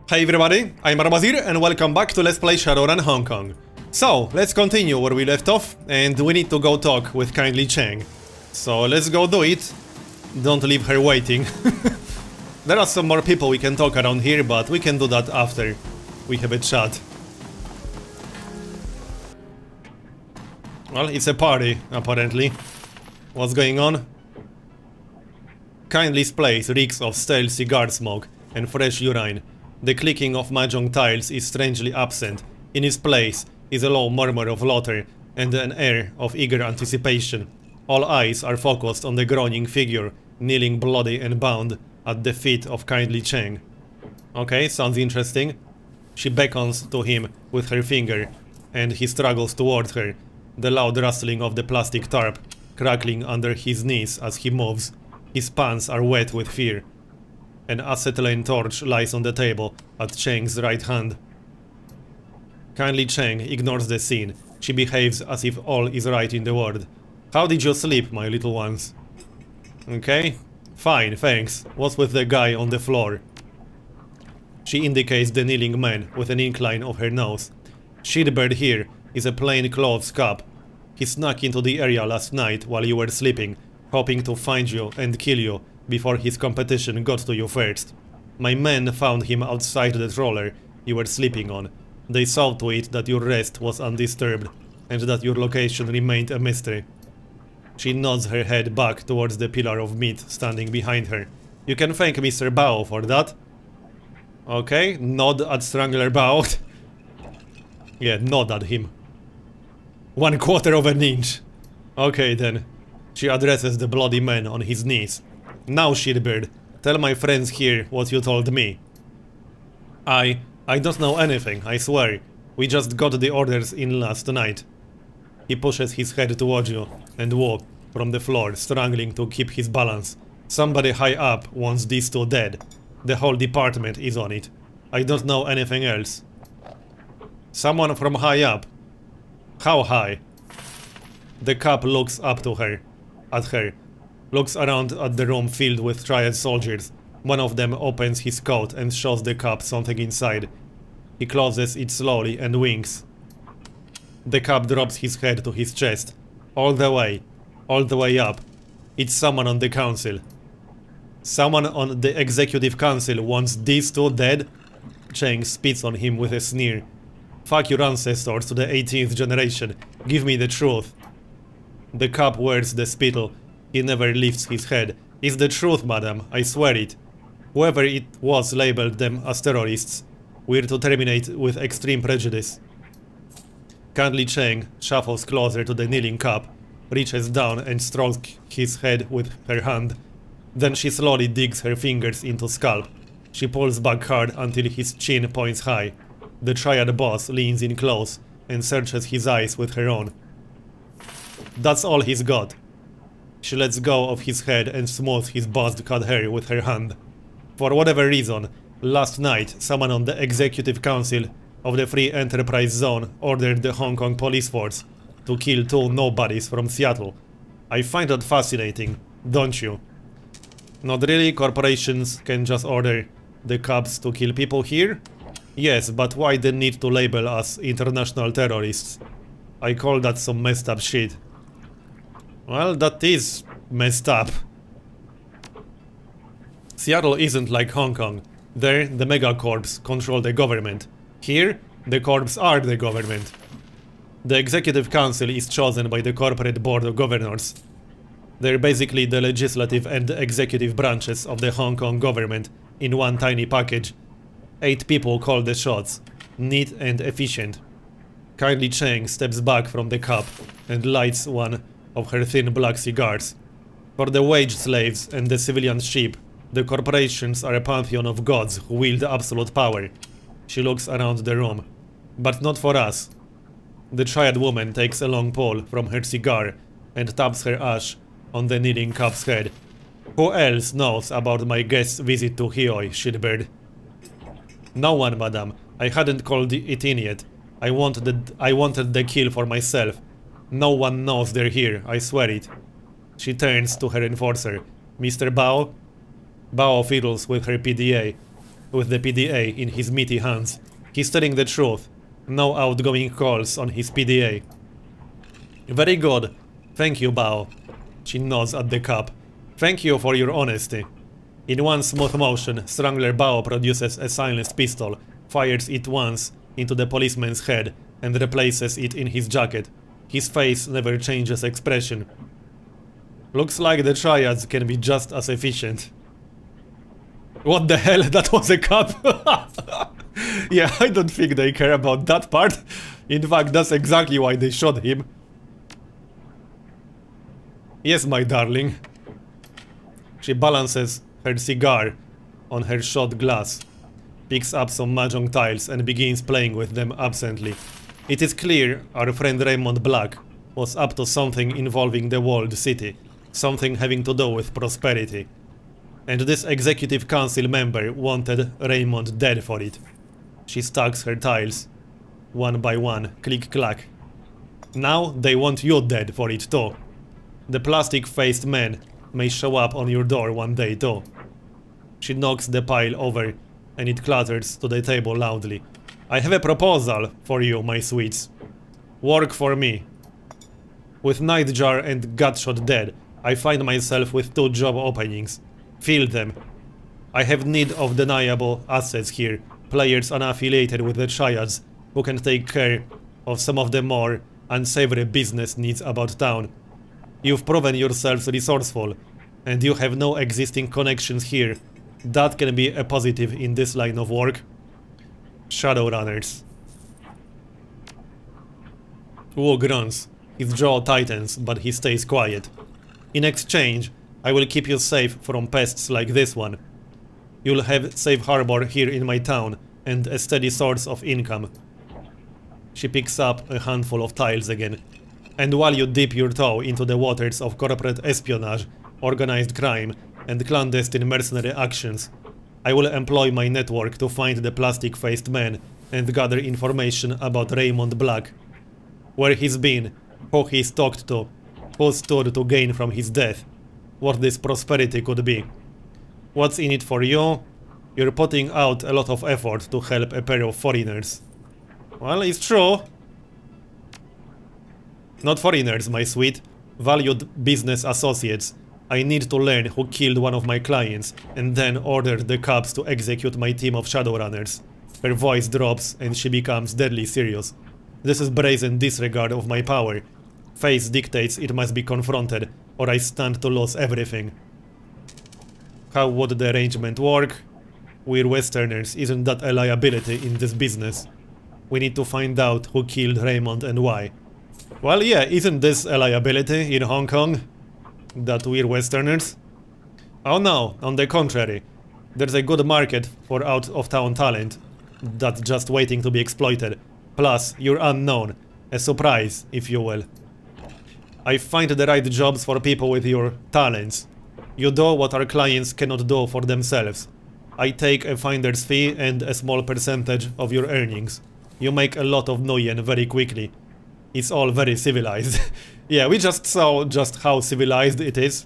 Hey everybody, I'm Marbozir and welcome back to Let's Play Shadowrun Hong Kong. So, let's continue where we left off, and we need to go talk with Kindly Chang. So let's go do it. Don't leave her waiting. There are some more people we can talk around here, but we can do that after we have a chat. Well, it's a party, apparently. What's going on? Kindly's place reeks of stale cigar smoke and fresh urine. The clicking of mahjong tiles is strangely absent. In its place is a low murmur of laughter and an air of eager anticipation. All eyes are focused on the groaning figure, kneeling bloody and bound at the feet of Kindly Chang. Okay, sounds interesting. She beckons to him with her finger, and he struggles towards her, the loud rustling of the plastic tarp crackling under his knees as he moves. His pants are wet with fear. An acetylene torch lies on the table at Chang's right hand. Kindly Chang ignores the scene. She behaves as if all is right in the world. How did you sleep, my little ones? Okay, fine, thanks. What's with the guy on the floor? She indicates the kneeling man with an incline of her nose. Shitbird here is a plain clothes cop. He snuck into the area last night while you were sleeping, hoping to find you and kill you before his competition got to you first. My men found him outside the trawler you were sleeping on. They saw to it that your rest was undisturbed, and that your location remained a mystery. She nods her head back towards the pillar of meat standing behind her. You can thank Mr. Bao for that. Okay, nod at Strangler Bao. Yeah, nod at him. 1/4 of an inch. Okay then. She addresses the bloody man on his knees. Now, shitbird, tell my friends here what you told me. I don't know anything, I swear. We just got the orders in last night. He pushes his head towards you and walks from the floor, struggling to keep his balance. Somebody high up wants these two dead. The whole department is on it. I don't know anything else. Someone from high up. How high? The cop looks up to her. At her. Looks around at the room filled with triad soldiers. One of them opens his coat and shows the cop something inside. He closes it slowly and winks. The cop drops his head to his chest. All the way up. It's someone on the council. Someone on the executive council wants these two dead? Chang spits on him with a sneer. Fuck your ancestors to the 18th generation. Give me the truth. The cop wears the spittle. He never lifts his head. It's the truth, madam, I swear it. Whoever it was labeled them as terrorists. We're to terminate with extreme prejudice. Kindly Chang shuffles closer to the kneeling cop, reaches down and strokes his head with her hand. Then she slowly digs her fingers into scalp. She pulls back hard until his chin points high. The triad boss leans in close and searches his eyes with her own. That's all he's got. She lets go of his head and smooths his buzzed cut hair with her hand. For whatever reason, last night someone on the executive council of the Free Enterprise Zone ordered the Hong Kong police force to kill two nobodies from Seattle. I find that fascinating, don't you? Not really, corporations can just order the cops to kill people here? Yes, but why the need to label us international terrorists? I call that some messed up shit. Well, that is messed up. Seattle isn't like Hong Kong. There, the megacorps control the government. Here, the corps are the government. The executive council is chosen by the corporate board of governors. They're basically the legislative and executive branches of the Hong Kong government in one tiny package. 8 people call the shots. Neat and efficient. Kindly Chang steps back from the cup and lights one of her thin black cigars. For the wage slaves and the civilian sheep, the corporations are a pantheon of gods who wield absolute power. She looks around the room. But not for us. The triad woman takes a long pull from her cigar and taps her ash on the kneeling cop's head. Who else knows about my guest's visit to Hioi, shitbird? No one, madam. I hadn't called it in yet. I wanted the kill for myself. No one knows they're here, I swear it. She turns to her enforcer. Mr. Bao? Bao fiddles with her PDA. with the PDA in his meaty hands. He's telling the truth. No outgoing calls on his PDA. Very good. Thank you, Bao. She nods at the cup. Thank you for your honesty. In one smooth motion, Strangler Bao produces a silenced pistol, fires it once into the policeman's head, and replaces it in his jacket. His face never changes expression. Looks like the triads can be just as efficient. What the hell? That was a cup? Yeah, I don't think they care about that part. In fact, that's exactly why they shot him. Yes, my darling. She balances her cigar on her shot glass, picks up some mahjong tiles and begins playing with them absently. It is clear our friend Raymond Black was up to something involving the walled city, something having to do with prosperity. And this executive council member wanted Raymond dead for it. She stacks her tiles, one by one, click-clack. Now they want you dead for it too. The plastic-faced man may show up on your door one day too. She knocks the pile over, and it clatters to the table loudly. I have a proposal for you, my sweets. Work for me. With Nightjar and Gutshot dead, I find myself with 2 job openings. Fill them. I have need of deniable assets here, players unaffiliated with the triads, who can take care of some of the more unsavory business needs about town. You've proven yourselves resourceful, and you have no existing connections here. That can be a positive in this line of work. Shadowrunners. Wu grunts. His jaw tightens, but he stays quiet. In exchange, I will keep you safe from pests like this one. You'll have safe harbor here in my town, and a steady source of income. She picks up a handful of tiles again. And while you dip your toe into the waters of corporate espionage, organized crime, and clandestine mercenary actions, I will employ my network to find the plastic-faced man and gather information about Raymond Black. Where he's been, who he's talked to, who stood to gain from his death, what this prosperity could be. What's in it for you? You're putting out a lot of effort to help a pair of foreigners. Well, it's true. Not foreigners, my sweet. Valued business associates. I need to learn who killed one of my clients, and then order the cops to execute my team of Shadowrunners. Her voice drops, and she becomes deadly serious. This is brazen disregard of my power. Fate dictates it must be confronted, or I stand to lose everything. How would the arrangement work? We're Westerners, isn't that a liability in this business? We need to find out who killed Raymond and why. Well, yeah, isn't this a liability in Hong Kong? That we're Westerners? Oh no, on the contrary. There's a good market for out-of-town talent that's just waiting to be exploited. Plus, you're unknown. A surprise, if you will. I find the right jobs for people with your talents. You do what our clients cannot do for themselves. I take a finder's fee and a small percentage of your earnings. You make a lot of nuyen very quickly. It's all very civilized. Yeah, we just saw just how civilized it is.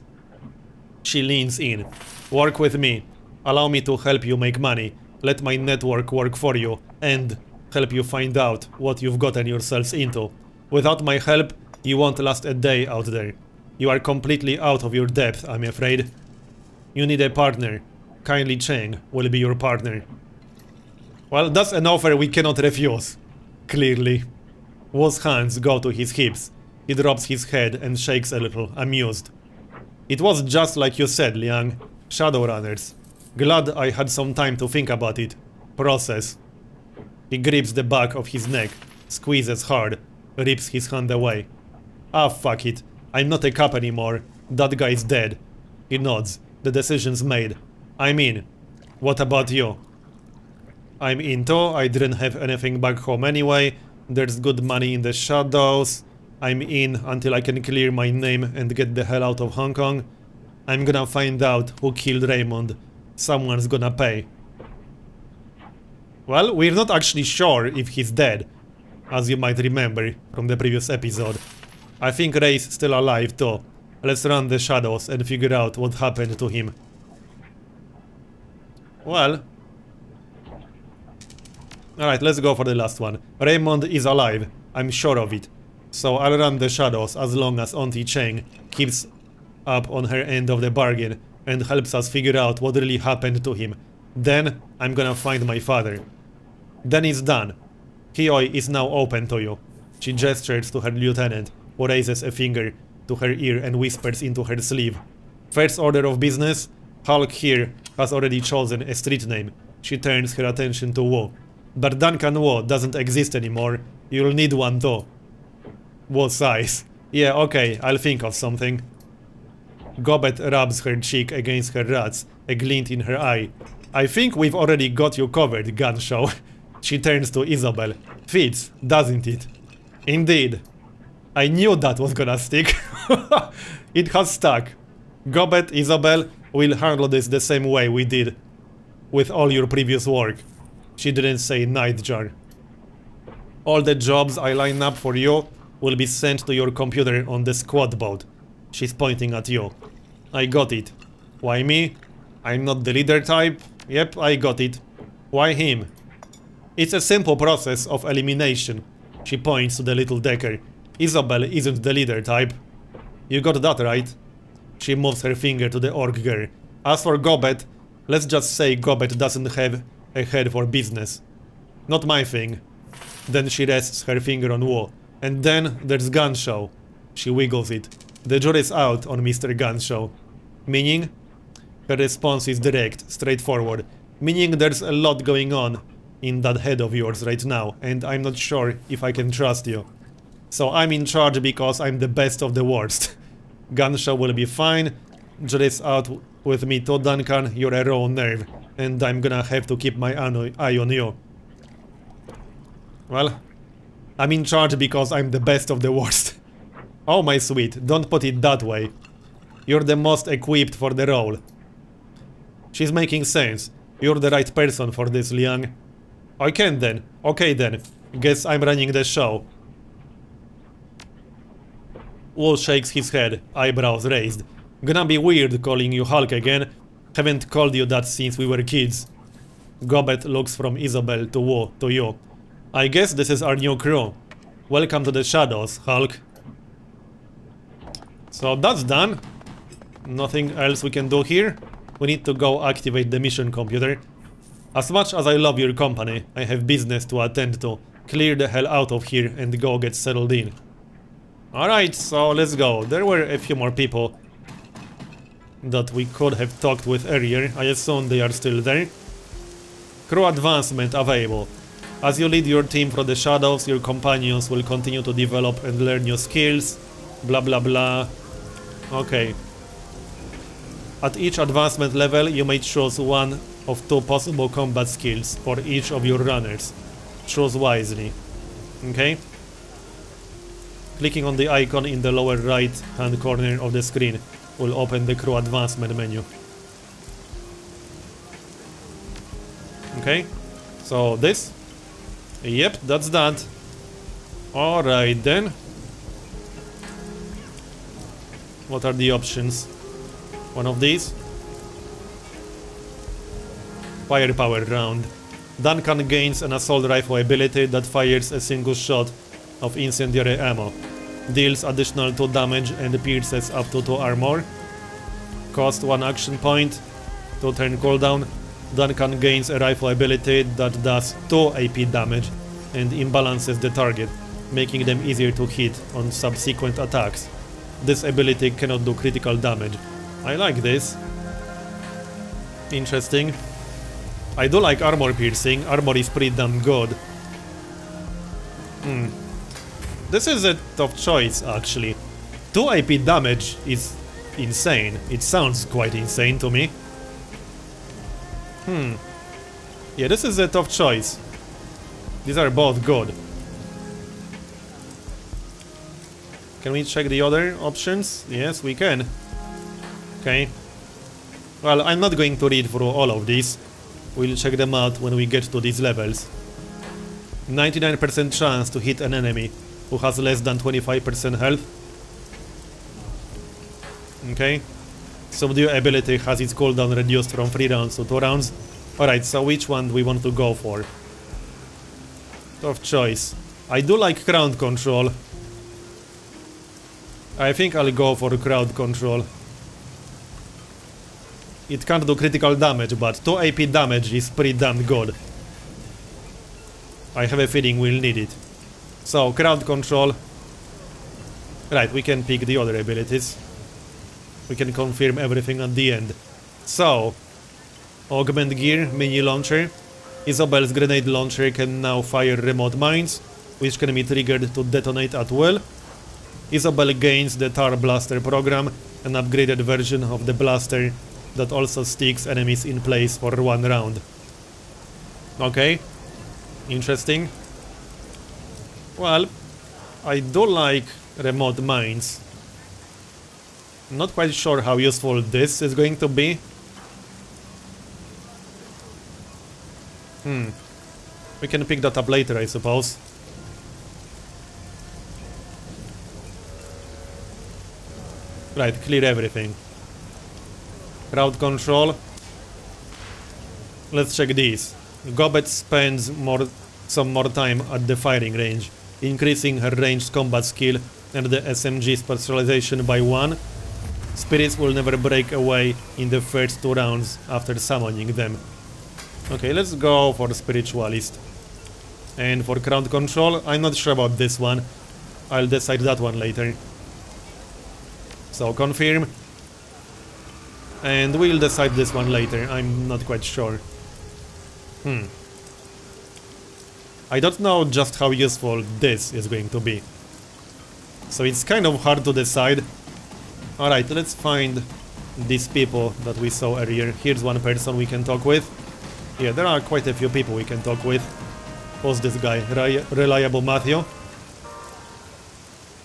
She leans in. Work with me. Allow me to help you make money. Let my network work for you. And help you find out what you've gotten yourselves into. Without my help, you won't last a day out there. You are completely out of your depth, I'm afraid. You need a partner. Kindly Chang will be your partner. Well, that's an offer we cannot refuse. Clearly. Wu's hands go to his hips. He drops his head and shakes a little, amused. It was just like you said, Liang. Shadowrunners. Glad I had some time to think about it. Process. He grips the back of his neck, squeezes hard, rips his hand away. Ah, fuck it. I'm not a cop anymore. That guy's dead. He nods. The decision's made. I'm in. What about you? I'm in too. I didn't have anything back home anyway. There's good money in the shadows. I'm in until I can clear my name and get the hell out of Hong Kong. I'm gonna find out who killed Raymond. Someone's gonna pay. Well, we're not actually sure if he's dead, as you might remember from the previous episode. I think Ray's still alive too. Let's run the shadows and figure out what happened to him. Well, Alright, let's go for the last one. Raymond is alive. I'm sure of it. So I'll run the shadows as long as Auntie Chang keeps up on her end of the bargain and helps us figure out what really happened to him. Then I'm gonna find my father. Then it's done. Kioi is now open to you. She gestures to her lieutenant, who raises a finger to her ear and whispers into her sleeve. First order of business, Hulk here has already chosen a street name. She turns her attention to Wu. But Duncan Wu doesn't exist anymore. You'll need one too. Wu sighs. Yeah, okay, I'll think of something. Gobet rubs her cheek against her rats, a glint in her eye. I think we've already got you covered, Gunshow. She turns to Isabel. Fits, doesn't it? Indeed. I knew that was gonna stick. It has stuck. Gobet, Isabel, we'll handle this the same way we did with all your previous work. She didn't say Nightjar. All the jobs I line up for you will be sent to your computer on the squad boat. She's pointing at you. I got it. Why me? I'm not the leader type. Yep, I got it. Why him? It's a simple process of elimination. She points to the little decker. Isabel isn't the leader type. You got that right. She moves her finger to the orc girl. As for Gobet, let's just say Gobet doesn't have a head for business. Not my thing. Then she rests her finger on Wu. And then there's Gunshow. She wiggles it. The jury's out on Mr. Gunshow. Meaning? Her response is direct, straightforward. Meaning there's a lot going on in that head of yours right now, and I'm not sure if I can trust you. So I'm in charge because I'm the best of the worst. Gunshow will be fine. Jury's out with me too, Duncan. You're a raw nerve, and I'm gonna have to keep my eye on you. Well, I'm in charge because I'm the best of the worst. Oh my sweet, don't put it that way. You're the most equipped for the role. She's making sense. You're the right person for this, Liang. I can then. Okay then. Guess I'm running the show. Wu shakes his head, eyebrows raised. Gonna be weird calling you Hulk again. Haven't called you that since we were kids. Gobet looks from Isabel to Wu to you. I guess this is our new crew. Welcome to the shadows, Hulk. So that's done. Nothing else we can do here. We need to go activate the mission computer. As much as I love your company, I have business to attend to. Clear the hell out of here and go get settled in. Alright, so let's go. There were a few more people that we could have talked with earlier. I assume they are still there. Crew advancement available. As you lead your team from the shadows, your companions will continue to develop and learn new skills. Blah blah blah. Okay. At each advancement level, you may choose one of two possible combat skills for each of your runners. Choose wisely. Okay? Clicking on the icon in the lower right hand corner of the screen will open the crew advancement menu. Okay? So this? Yep, that's that. Alright then. What are the options? One of these? Firepower round. Duncan gains an assault rifle ability that fires a single shot of incendiary ammo. Deals additional 2 damage and pierces up to 2 armor. Cost 1 action point. 2 turn cooldown. Duncan gains a rifle ability that does 2 AP damage and imbalances the target, making them easier to hit on subsequent attacks. This ability cannot do critical damage. I like this. Interesting. I do like armor piercing. Armor is pretty damn good. This is a tough choice, actually. 2 AP damage is insane. It sounds quite insane to me. Yeah, this is a tough choice. These are both good. Can we check the other options? Yes, we can. Okay. Well, I'm not going to read through all of these. We'll check them out when we get to these levels. 99% chance to hit an enemy who has less than 25% health. Okay. Subdue ability has its cooldown reduced from 3 rounds to 2 rounds. Alright, so which one do we want to go for? Tough choice. I do like crowd control. I think I'll go for crowd control. It can't do critical damage, but 2 AP damage is pretty damn good. I have a feeling we'll need it. So, crowd control. Right, we can pick the other abilities. We can confirm everything at the end. So, augment gear, mini launcher. Isabel's grenade launcher can now fire remote mines, which can be triggered to detonate at will. Isabel gains the Tar Blaster program, an upgraded version of the blaster that also sticks enemies in place for 1 round. Okay, interesting. Well, I do like remote mines. Not quite sure how useful this is going to be. We can pick that up later, I suppose. Right, clear everything. Crowd control. Let's check these. Gobet spends some more time at the firing range, increasing her ranged combat skill and the SMG specialization by 1. Spirits will never break away in the first 2 rounds after summoning them. Okay, let's go for Spiritualist. And for crowd control, I'm not sure about this one. I'll decide that one later. So confirm. And we'll decide this one later, I'm not quite sure. I don't know just how useful this is going to be. So it's kind of hard to decide. Alright, let's find these people that we saw earlier. Here's one person we can talk with. Yeah, there are quite a few people we can talk with. Who's this guy? Reliable Matthew?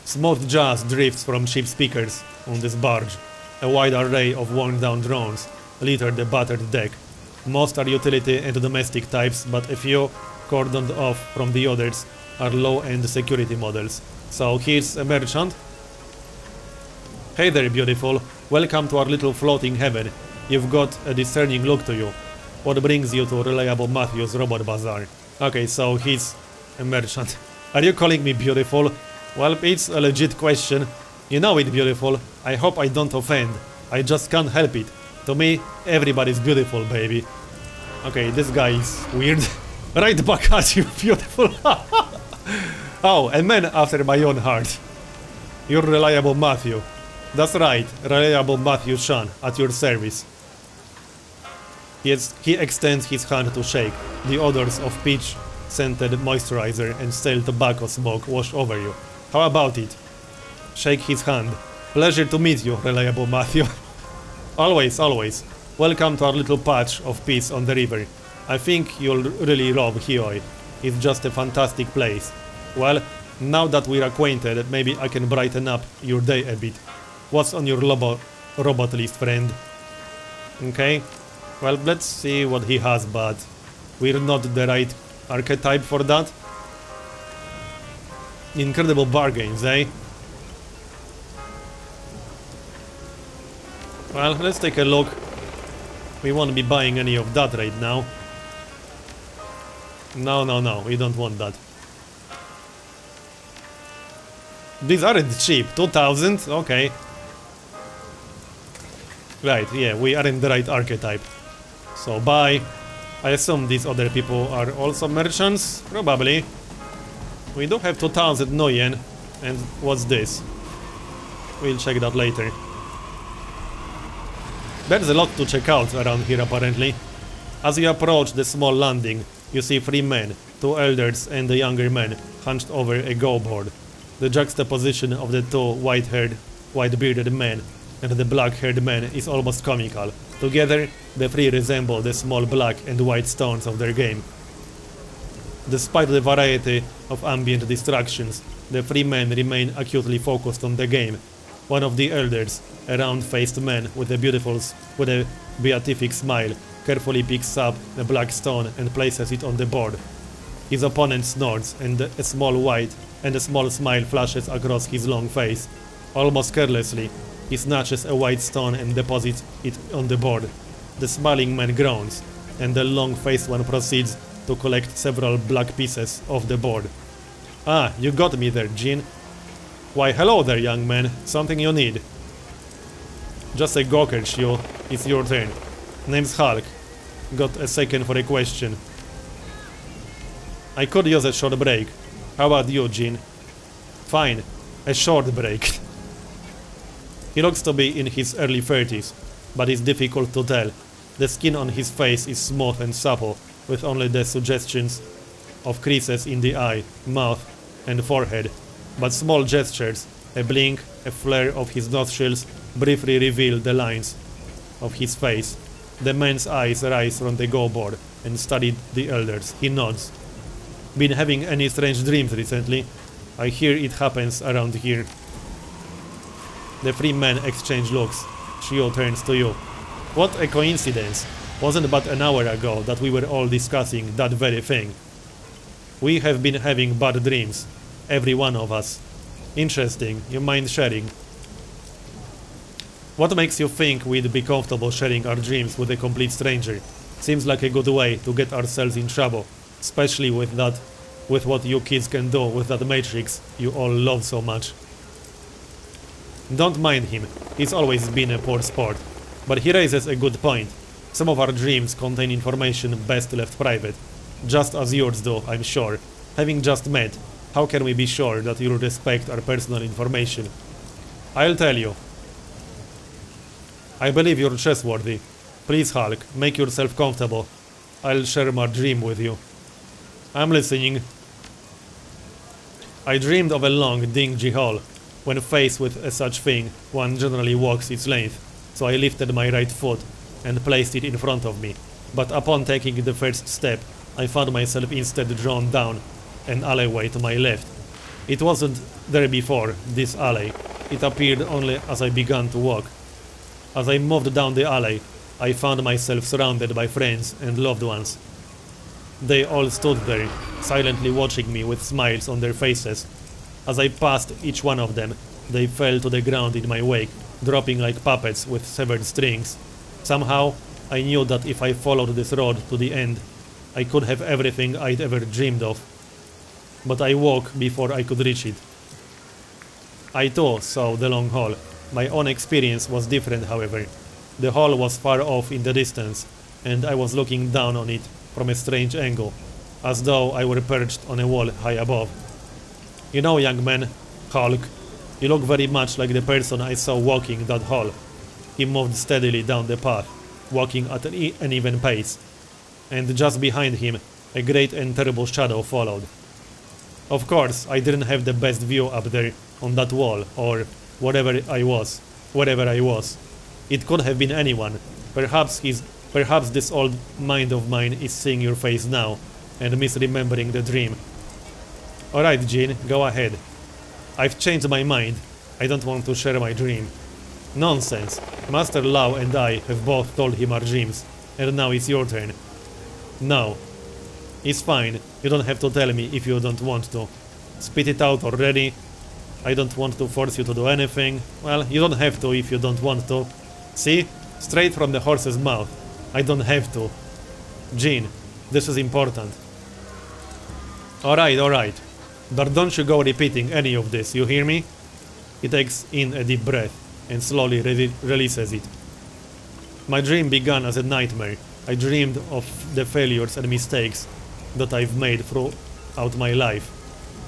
Smooth jazz drifts from ship speakers on this barge. A wide array of worn-down drones litter the battered deck. Most are utility and domestic types, but a few, cordoned off from the others, are low-end security models. So here's a merchant. Hey there, beautiful. Welcome to our little floating heaven. You've got a discerning look to you. What brings you to Reliable Matthew's Robot Bazaar? Okay, so he's a merchant. Are you calling me beautiful? Well, it's a legit question. You know it, beautiful. I hope I don't offend. I just can't help it. To me, everybody's beautiful, baby. Okay, this guy is weird. Right back at you, beautiful. Oh, a man after my own heart. You're Reliable Matthew. That's right, Reliable Matthew Chan, at your service. Yes, he extends his hand to shake. The odors of peach-scented moisturizer and stale tobacco smoke wash over you. How about it? Shake his hand. Pleasure to meet you, Reliable Matthew. Always, always. Welcome to our little patch of peace on the river. I think you'll really love Hioi. It's just a fantastic place. Well, now that we're acquainted, maybe I can brighten up your day a bit. What's on your robot list, friend? Okay. Well, let's see what he has, but we're not the right archetype for that. Incredible bargains, eh? Well, let's take a look. We won't be buying any of that right now. No, we don't want that. These aren't cheap. 2000? Okay. Right, yeah, we aren't the right archetype. So, bye. I assume these other people are also merchants? Probably. We do have 2000 no yen. And what's this? We'll check that later. There's a lot to check out around here, apparently. As you approach the small landing, you see 3 men, 2 elders and a younger man, hunched over a go-board. The juxtaposition of the 2 white-haired, white-bearded men and the black-haired man is almost comical. Together, the 3 resemble the small black and white stones of their game. Despite the variety of ambient distractions, the 3 men remain acutely focused on the game. One of the elders, a round-faced man with a beatific smile, carefully picks up a black stone and places it on the board. His opponent snorts, and a small smile flashes across his long face. Almost carelessly, he snatches a white stone and deposits it on the board. The smiling man groans, and the long-faced one proceeds to collect several black pieces off the board. Ah, you got me there, Jean. Why, hello there, young man. Something you need? Just a gawker, Shio. It's your turn. Name's Hulk. Got a second for a question. I could use a short break. How about you, Jean? Fine. A short break. He looks to be in his early 30s, but it's difficult to tell. The skin on his face is smooth and supple, with only the suggestions of creases in the eye, mouth, and forehead. But small gestures, a blink, a flare of his nostrils, briefly reveal the lines of his face. The man's eyes rise from the go board and study the elders. He nods. Been having any strange dreams recently? I hear it happens around here. The three men exchange looks. Shio turns to you. What a coincidence. Wasn't but an hour ago that we were all discussing that very thing. We have been having bad dreams. Every one of us. Interesting. You mind sharing? What makes you think we'd be comfortable sharing our dreams with a complete stranger? Seems like a good way to get ourselves in trouble. Especially with what you kids can do with that matrix you all love so much. Don't mind him. He's always been a poor sport. But he raises a good point. Some of our dreams contain information best left private. Just as yours do, I'm sure. Having just met, how can we be sure that you'll respect our personal information? I'll tell you. I believe you're trustworthy. Please, Hulk, make yourself comfortable. I'll share my dream with you. I'm listening. I dreamed of a long, dingy hall. When faced with a such thing, one generally walks its length, so I lifted my right foot and placed it in front of me. But upon taking the first step, I found myself instead drawn down an alleyway to my left. It wasn't there before, this alley. It appeared only as I began to walk. As I moved down the alley, I found myself surrounded by friends and loved ones. They all stood there, silently watching me with smiles on their faces. As I passed each one of them, they fell to the ground in my wake, dropping like puppets with severed strings. Somehow, I knew that if I followed this road to the end, I could have everything I'd ever dreamed of. But I walked before I could reach it. I too saw the long hall. My own experience was different, however. The hall was far off in the distance, and I was looking down on it from a strange angle, as though I were perched on a wall high above. You know, young man, Hulk, you look very much like the person I saw walking that hall. He moved steadily down the path, walking at an even pace, and just behind him, a great and terrible shadow followed. Of course, I didn't have the best view up there on that wall, or wherever I was. It could have been anyone. Perhaps this old mind of mine is seeing your face now, and misremembering the dream. Alright, Jean, go ahead. I've changed my mind. I don't want to share my dream. Nonsense. Master Lau and I have both told him our dreams, and now it's your turn. No. It's fine. You don't have to tell me if you don't want to. Spit it out already. I don't want to force you to do anything. Well, you don't have to if you don't want to. See? Straight from the horse's mouth. I don't have to. Jean, this is important. Alright. But don't you go repeating any of this, you hear me? He takes in a deep breath and slowly releases it. My dream began as a nightmare. I dreamed of the failures and mistakes that I've made throughout my life.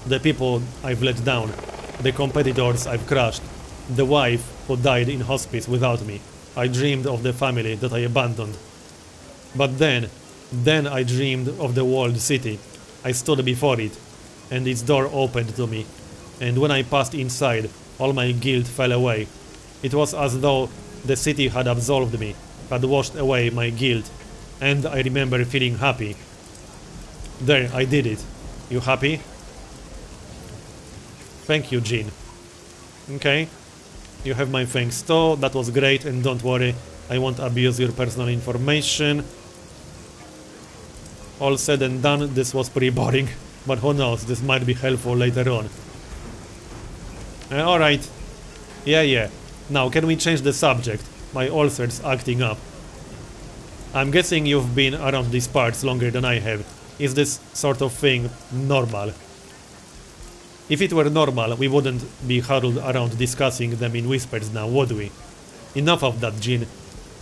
The people I've let down. The competitors I've crushed. The wife who died in hospice without me. I dreamed of the family that I abandoned. But then I dreamed of the walled city. I stood before it, and its door opened to me. And when I passed inside, all my guilt fell away. It was as though the city had absolved me, had washed away my guilt, and I remember feeling happy. There, I did it. You happy? Thank you, Jean. Okay. You have my thanks too, that was great, and don't worry, I won't abuse your personal information. All said and done, this was pretty boring, but who knows, this might be helpful later on. Alright. Yeah. Now, can we change the subject? My ulcer's acting up. I'm guessing you've been around these parts longer than I have. Is this sort of thing normal? If it were normal, we wouldn't be huddled around discussing them in whispers now, would we? Enough of that, Jin.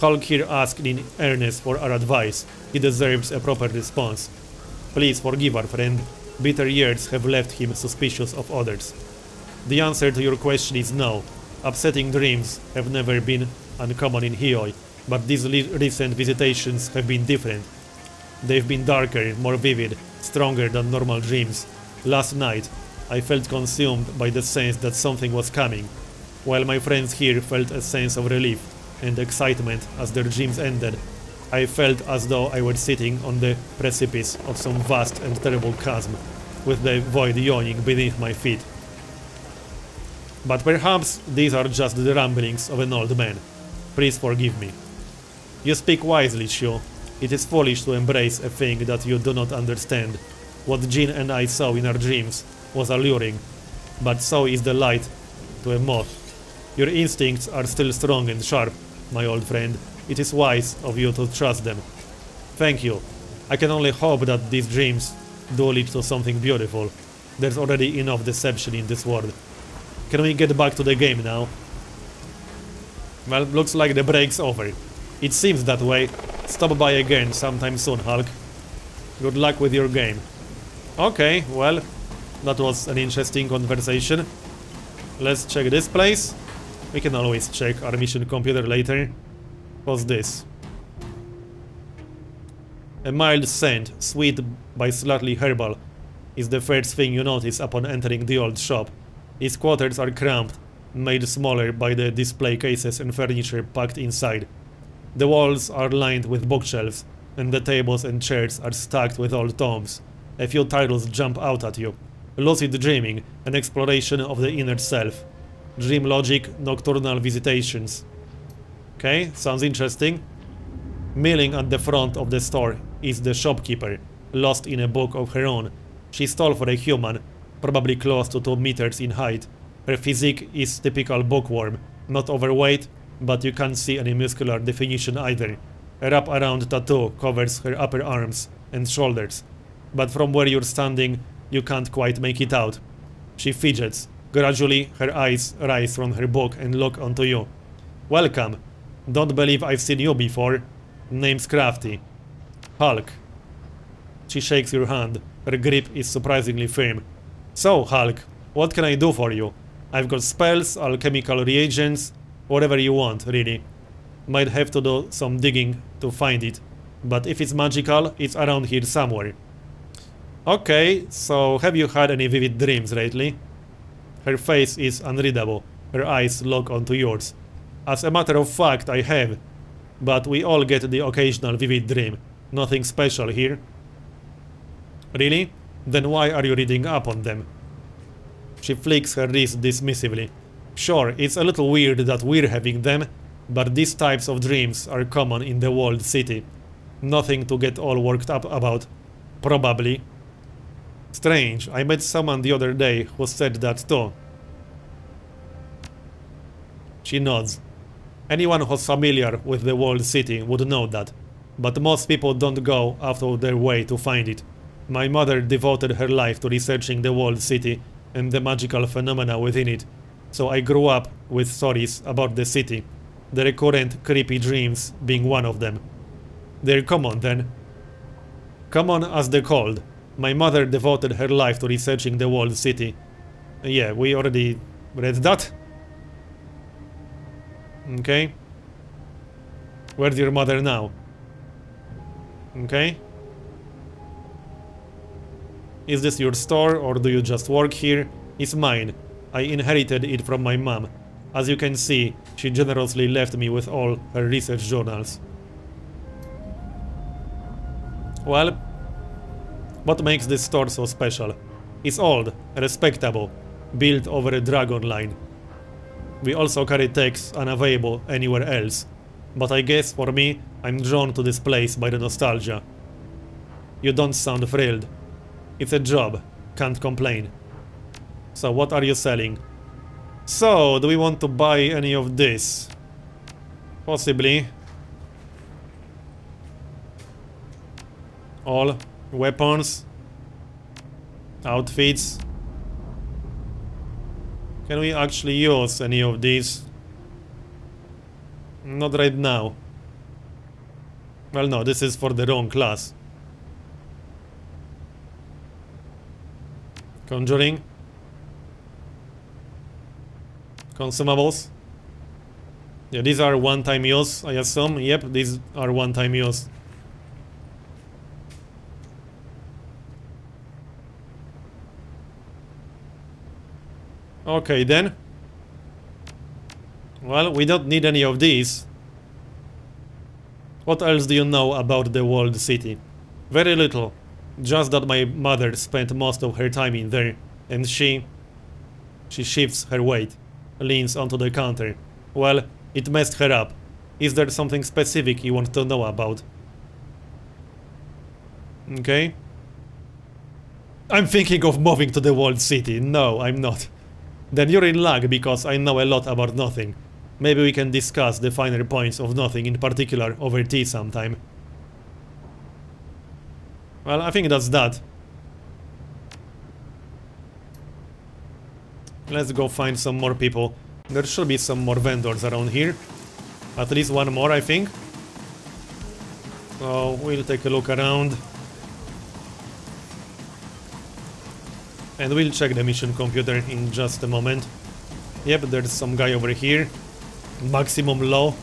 Hulk here asked in earnest for our advice. He deserves a proper response. Please forgive our friend. Bitter years have left him suspicious of others. The answer to your question is no. Upsetting dreams have never been uncommon in Hioi, but these recent visitations have been different. They've been darker, more vivid, stronger than normal dreams. Last night, I felt consumed by the sense that something was coming, while my friends here felt a sense of relief and excitement as their dreams ended. I felt as though I were sitting on the precipice of some vast and terrible chasm, with the void yawning beneath my feet. But perhaps these are just the ramblings of an old man. Please forgive me. You speak wisely, Shu. It is foolish to embrace a thing that you do not understand. What Jin and I saw in our dreams was alluring, but so is the light to a moth. Your instincts are still strong and sharp, my old friend. It is wise of you to trust them. Thank you. I can only hope that these dreams do lead to something beautiful. There's already enough deception in this world. Can we get back to the game now? Well, looks like the break's over. It seems that way. Stop by again sometime soon, Hulk. Good luck with your game. Okay, well, that was an interesting conversation. Let's check this place. We can always check our mission computer later. What's this? A mild scent, sweet but slightly herbal, is the first thing you notice upon entering the old shop. Its quarters are cramped, made smaller by the display cases and furniture packed inside. The walls are lined with bookshelves, and the tables and chairs are stacked with old tomes. A few titles jump out at you. Lucid Dreaming, an exploration of the inner self. Dream Logic, Nocturnal Visitations. Okay, sounds interesting. Milling at the front of the store is the shopkeeper, lost in a book of her own. She's tall for a human, probably close to 2 meters in height. Her physique is typical bookworm, not overweight, but you can't see any muscular definition either. A wrap-around tattoo covers her upper arms and shoulders, but from where you're standing, you can't quite make it out. She fidgets. Gradually, her eyes rise from her book and look onto you. Welcome. Don't believe I've seen you before. Name's Crafty. Hulk. She shakes your hand. Her grip is surprisingly firm. So, Hulk, what can I do for you? I've got spells, alchemical reagents, whatever you want, really. Might have to do some digging to find it, but if it's magical, it's around here somewhere. Okay, so have you had any vivid dreams lately? Her face is unreadable. Her eyes lock onto yours. As a matter of fact, I have. But we all get the occasional vivid dream. Nothing special here. Really? Then why are you reading up on them? She flicks her wrist dismissively. Sure, it's a little weird that we're having them, but these types of dreams are common in the walled city. Nothing to get all worked up about. Probably. Strange, I met someone the other day who said that too. She nods. Anyone who's familiar with the walled city would know that, but most people don't go out of their way to find it. My mother devoted her life to researching the walled city and the magical phenomena within it, so I grew up with stories about the city, the recurrent creepy dreams being one of them. They're common then. Common as the cold. My mother devoted her life to researching the walled city. Yeah, we already read that. Okay. Where's your mother now? Okay. Is this your store or do you just work here? It's mine. I inherited it from my mom. As you can see, she generously left me with all her research journals. Well, what makes this store so special? It's old, respectable, built over a dragon line. We also carry techs unavailable anywhere else, but I guess for me, I'm drawn to this place by the nostalgia. You don't sound thrilled. It's a job, can't complain. So what are you selling? So, do we want to buy any of this? Possibly. All. Weapons. Outfits. Can we actually use any of these? Not right now. Well, no, this is for the wrong class. Conjuring. Consumables. Yeah, these are one-time use, I assume. Yep, these are one-time use. Okay, then. Well, we don't need any of these. What else do you know about the walled city? Very little. Just that my mother spent most of her time in there, and she shifts her weight, leans onto the counter. Well, it messed her up. Is there something specific you want to know about? Okay. I'm thinking of moving to the walled city. No, I'm not. Then you're in luck, because I know a lot about nothing. Maybe we can discuss the finer points of nothing in particular over tea sometime. Well, I think that's that. Let's go find some more people. There should be some more vendors around here. At least one more, I think. So, we'll take a look around. And we'll check the mission computer in just a moment. Yep, there's some guy over here. Maximum low.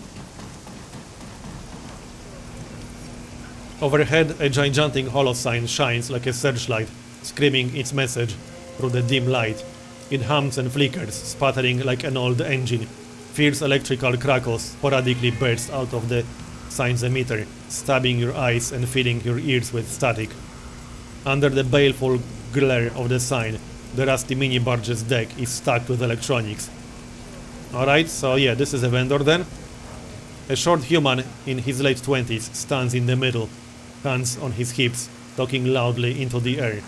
Overhead, a gigantic hollow sign shines like a searchlight, screaming its message through the dim light. It hums and flickers, sputtering like an old engine. Fierce electrical crackles sporadically burst out of the sign's emitter, stabbing your eyes and filling your ears with static. Under the baleful glare of the sign, the rusty mini-barge's deck is stacked with electronics. Alright, so yeah, this is a vendor then. A short human in his late 20s stands in the middle, hands on his hips, talking loudly into the air.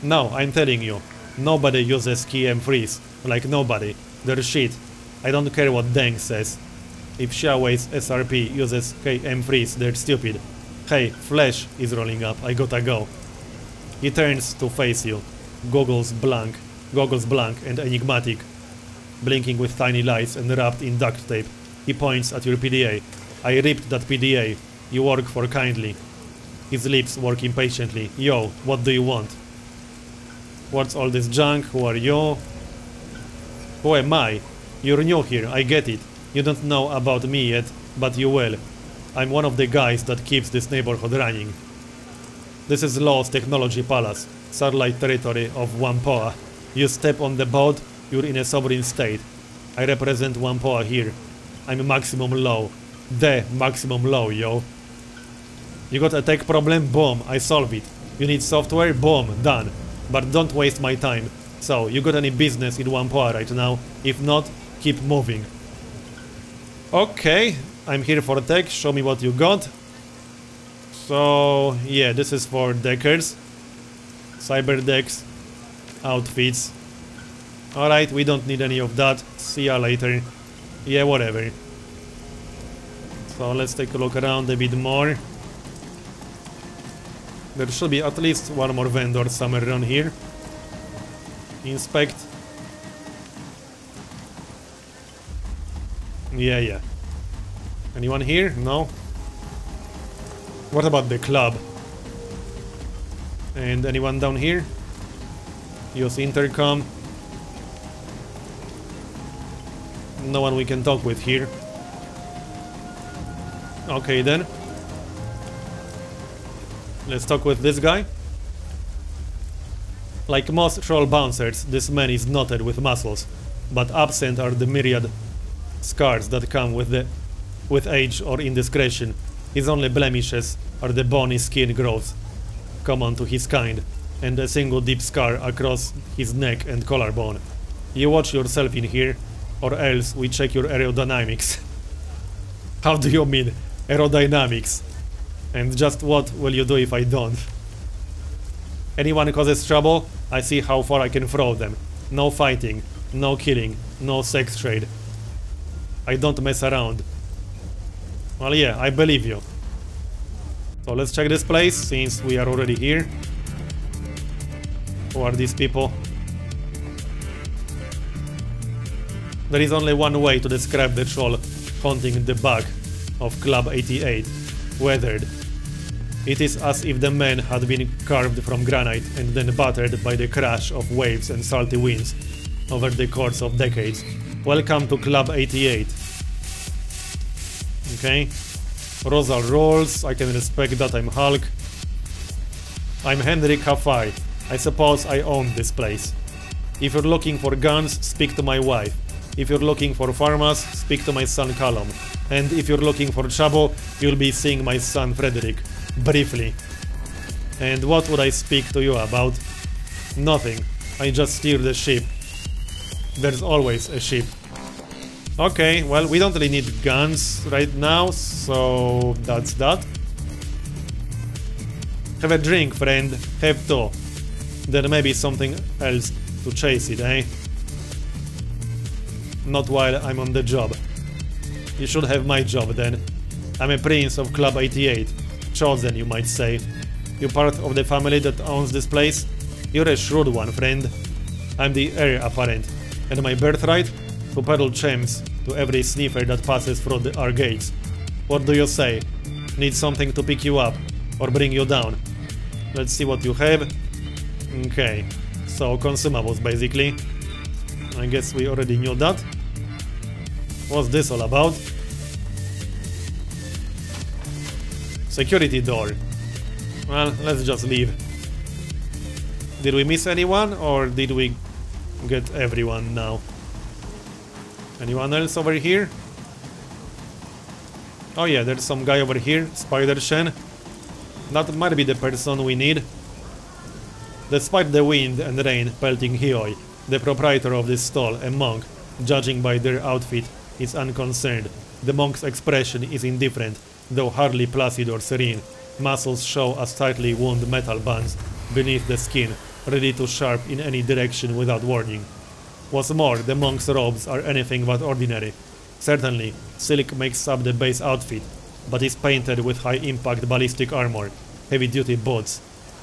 No, I'm telling you, nobody uses key M3s. Like nobody. They're shit. I don't care what Deng says. If Xiaowei's SRP uses KM3s, they're stupid. Hey, flesh is rolling up, I gotta go. He turns to face you, goggles blank and enigmatic, blinking with tiny lights and wrapped in duct tape. He points at your PDA. I ripped that PDA. You work for Kindly. His lips work impatiently. Yo, what do you want? What's all this junk? Who are you? Who am I? You're new here, I get it. You don't know about me yet, but you will. I'm one of the guys that keeps this neighborhood running. This is Law's Technology Palace, satellite territory of Whampoa. You step on the boat, you're in a sovereign state. I represent Whampoa here. I'm maximum low. The maximum low, yo. You got a tech problem? Boom, I solve it. You need software? Boom, done. But don't waste my time. So, you got any business in Whampoa right now? If not, keep moving. Okay, I'm here for tech, show me what you got. So, yeah, this is for deckers. Cyber decks. Outfits. Alright, we don't need any of that. See ya later. Yeah, whatever. So, let's take a look around a bit more. There should be at least one more vendor somewhere around here. Inspect. Yeah. Anyone here? No? What about the club? And anyone down here? Use intercom. No one we can talk with here. Okay then. Let's talk with this guy. Like most troll bouncers, this man is knotted with muscles, but absent are the myriad scars that come with age or indiscretion. His only blemishes are the bony skin growths common to his kind, and a single deep scar across his neck and collarbone. You watch yourself in here, or else we check your aerodynamics. How do you mean, aerodynamics? And just what will you do if I don't? Anyone causes trouble, I see how far I can throw them. No fighting, no killing, no sex trade. I don't mess around. Well, yeah, I believe you. So let's check this place, since we are already here. Who are these people? There is only one way to describe the troll haunting the back of Club 88, weathered. It is as if the man had been carved from granite and then battered by the crash of waves and salty winds over the course of decades. Welcome to Club 88. Okay. Rosal rolls, I can respect that, I'm Hulk. I'm Henry Kafai. I suppose I own this place. If you're looking for guns, speak to my wife. If you're looking for farmers, speak to my son Callum. And if you're looking for trouble, you'll be seeing my son Frederick. Briefly. And what would I speak to you about? Nothing. I just steer the ship. There's always a ship. Okay, well, we don't really need guns right now, so that's that. Have a drink, friend. Have two. Then maybe something else to chase it, eh? Not while I'm on the job. You should have my job then. I'm a prince of Club 88. Chosen, you might say. You part of the family that owns this place? You're a shrewd one, friend. I'm the heir apparent. And my birthright? To peddle gems to every sniffer that passes through our gates. What do you say? Need something to pick you up or bring you down? Let's see what you have. Okay, so consumables basically. I guess we already knew that. What's this all about? Security door. Well, let's just leave. Did we miss anyone or did we get everyone now? Anyone else over here? Oh yeah, there's some guy over here, Spider Shen. That might be the person we need. Despite the wind and rain pelting Hioi, the proprietor of this stall, a monk, judging by their outfit, is unconcerned. The monk's expression is indifferent, though hardly placid or serene. Muscles show as tightly wound metal bands beneath the skin, ready to sharp in any direction without warning. What's more, the monk's robes are anything but ordinary. Certainly, silk makes up the base outfit, but is painted with high-impact ballistic armor, heavy-duty boots,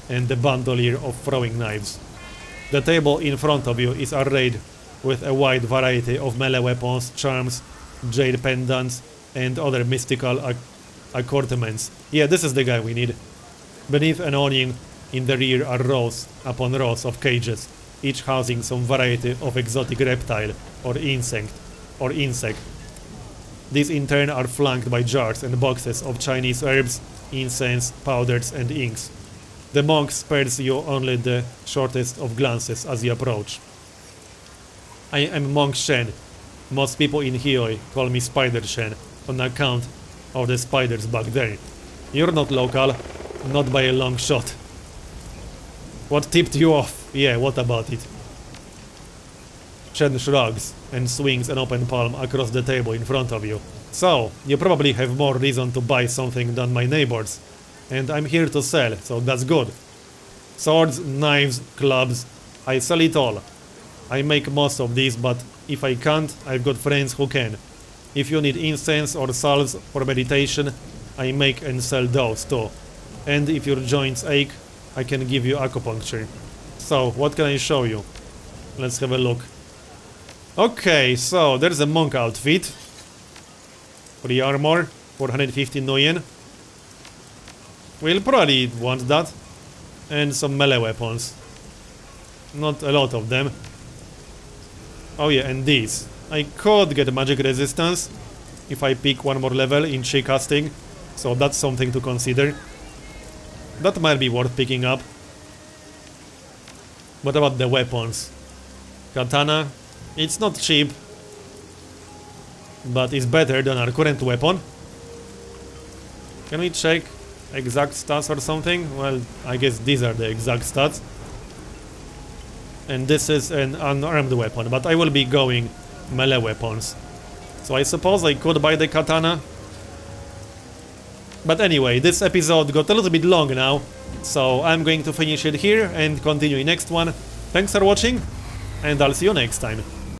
and the bandolier of throwing knives. The table in front of you is arrayed with a wide variety of melee weapons, charms, jade pendants, and other mystical accoutrements. Yeah, this is the guy we need. Beneath an awning in the rear are rows upon rows of cages, each housing some variety of exotic reptile or insect. These in turn are flanked by jars and boxes of Chinese herbs, incense, powders and inks. The monk spares you only the shortest of glances as you approach. I am Monk Shen. Most people in Hioi call me Spider Shen on account of the spiders back there. You're not local, not by a long shot. What tipped you off? Yeah, what about it? Shen shrugs and swings an open palm across the table in front of you. So, you probably have more reason to buy something than my neighbors. And I'm here to sell, so that's good. Swords, knives, clubs, I sell it all. I make most of these, but if I can't, I've got friends who can. If you need incense or salves for meditation, I make and sell those too. And if your joints ache, I can give you acupuncture. So, what can I show you? Let's have a look. Okay, so there's a monk outfit. Free armor, 450 Nguyen. We'll probably want that. And some melee weapons. Not a lot of them. Oh yeah, and these. I could get magic resistance if I pick one more level in chi casting, so that's something to consider. That might be worth picking up. What about the weapons? Katana. It's not cheap, but it's better than our current weapon. Can we check exact stats or something? Well, I guess these are the exact stats. And this is an unarmed weapon, but I will be going melee weapons. So I suppose I could buy the katana. But anyway, this episode got a little bit long now, so I'm going to finish it here and continue in next one. Thanks for watching, and I'll see you next time.